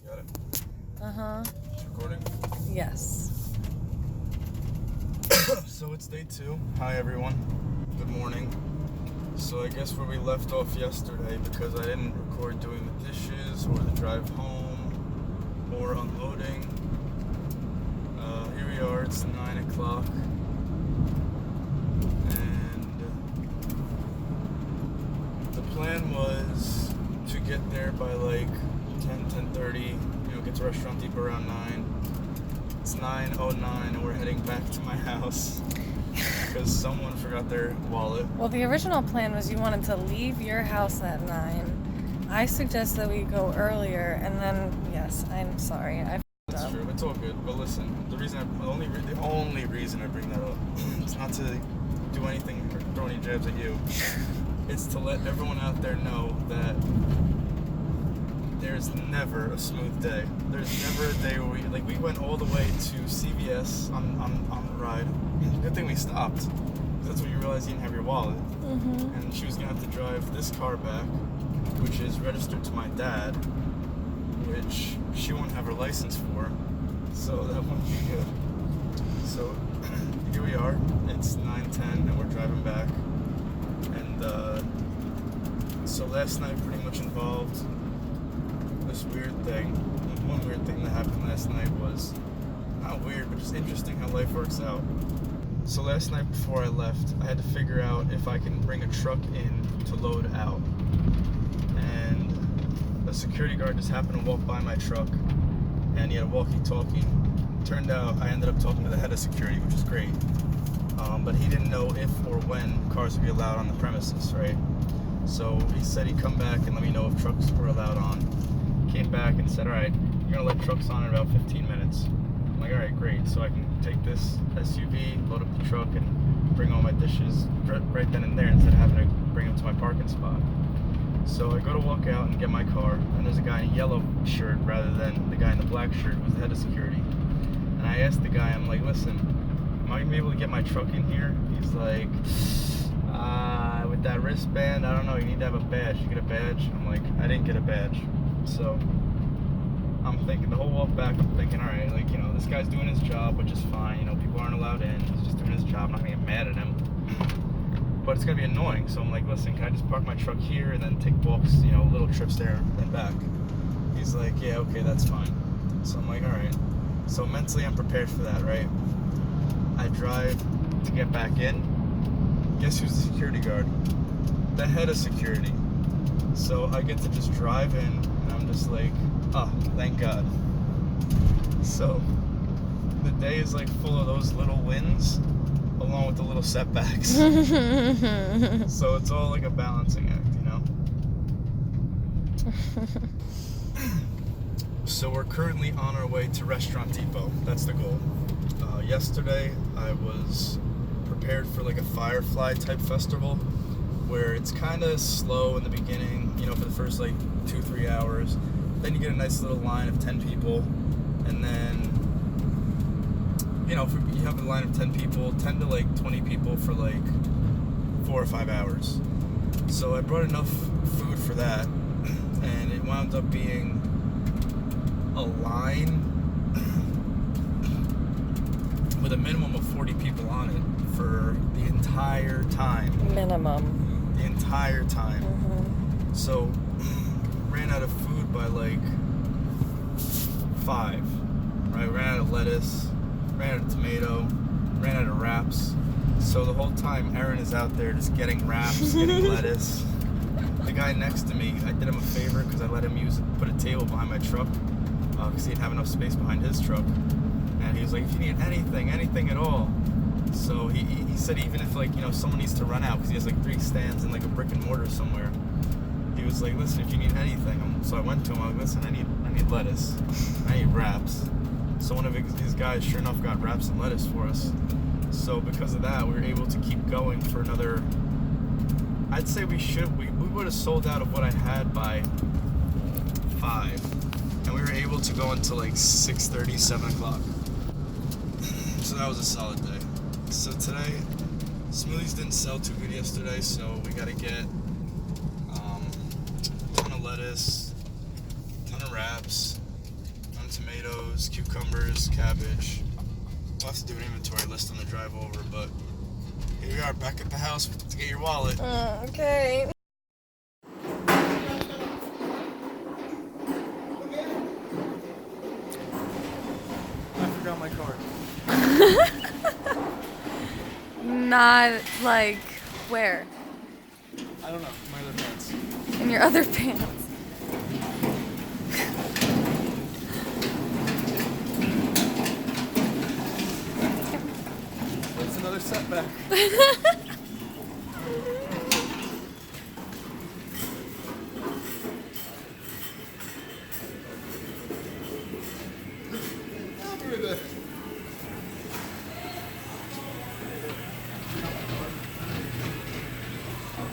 Got it. Uh-huh. Recording? Yes. So it's day 2. Hi everyone. Good morning. So I guess where we left off yesterday, because I didn't record doing the dishes or the drive home or unloading. Here we are, it's 9 o'clock. And the plan was to get there by like 10:30, get to Restaurant Depot around 9. It's 9:09 and we're heading back to my house because someone forgot their wallet. Well, the original plan was you wanted to leave your house at 9. I suggest that we go earlier, and then, yes, I'm sorry. That's true. It's all good. But listen, the only reason I bring that up is not to do anything or throw any jabs at you. It's to let everyone out there know that there's never a smooth day. There's never a day where we went all the way to CVS on the ride. Good thing we stopped, because that's when you realize you didn't have your wallet. Mm-hmm. And she was gonna have to drive this car back, which is registered to my dad, which she won't have her license for, so that won't be good. So here we are. It's 9:10 and we're driving back. And so last night pretty much involved this weird thing. One weird thing that happened last night was not weird, but just interesting how life works out. So last night before I left, I had to figure out if I can bring a truck in to load out. And a security guard just happened to walk by my truck, and he had a walkie-talkie. Turned out I ended up talking to the head of security, which is great. But he didn't know if or when cars would be allowed on the premises, right? So he said he'd come back and let me know if trucks were allowed on. Came back and said, all right, you're gonna let trucks on in about 15 minutes. I'm like, all right, great. So I can take this SUV, load up the truck, and bring all my dishes right then and there instead of having to bring them to my parking spot. So I go to walk out and get my car, and there's a guy in a yellow shirt rather than the guy in the black shirt who was the head of security. And I asked the guy, I'm like, listen, am I gonna be able to get my truck in here? He's like, with that wristband, I don't know, you need to have a badge. You get a badge? I'm like, I didn't get a badge. So I'm thinking, the whole walk back, I'm thinking, all right, this guy's doing his job, which is fine. People aren't allowed in. He's just doing his job. I'm not gonna get mad at him. But it's gonna be annoying. So I'm like, listen, can I just park my truck here and then take walks, little trips there and back? He's like, yeah, okay, that's fine. So I'm like, all right. So mentally, I'm prepared for that, right? I drive to get back in. Guess who's the security guard? The head of security. So I get to just drive in, and I'm just like, oh, thank God. So the day is full of those little wins, along with the little setbacks. So it's all like a balancing act, So we're currently on our way to Restaurant Depot. That's the goal. Yesterday I was prepared for a Firefly type festival, where it's kind of slow in the beginning, for the first 2-3 hours. Then you get a nice little line of 10 people, and then you have a line of 10 people, 10 to 20 people for 4 or 5 hours. So I brought enough food for that, and it wound up being a line with a minimum of 40 people on it for the entire time. Minimum. The entire time. Mm-hmm. So ran out of food by 5. Right? Ran out of lettuce, ran out of tomato, ran out of wraps. So the whole time Erin is out there just getting wraps, getting lettuce. The guy next to me, I did him a favor because I let him put a table behind my truck because he didn't have enough space behind his truck. And he was like, if you need anything at all. So he said even if someone needs to run out because he has 3 stands in a brick and mortar somewhere. He was like, listen, if you need anything. So I went to him. I was like, listen, I need lettuce. I need wraps. So one of these guys, sure enough, got wraps and lettuce for us. So because of that, we were able to keep going for another. I'd say we would have sold out of what I had by 5, and we were able to go until 6:30, 7 o'clock. So that was a solid day. So today, smoothies didn't sell too good yesterday, so we got to get a ton of lettuce, a ton of wraps, tomatoes, cucumbers, cabbage. We'll have to do an inventory list on the drive over, but here we are back at the house to get your wallet. Okay. I forgot my card. Not like where? I don't know, my other pants. In your other pants. That's another setback.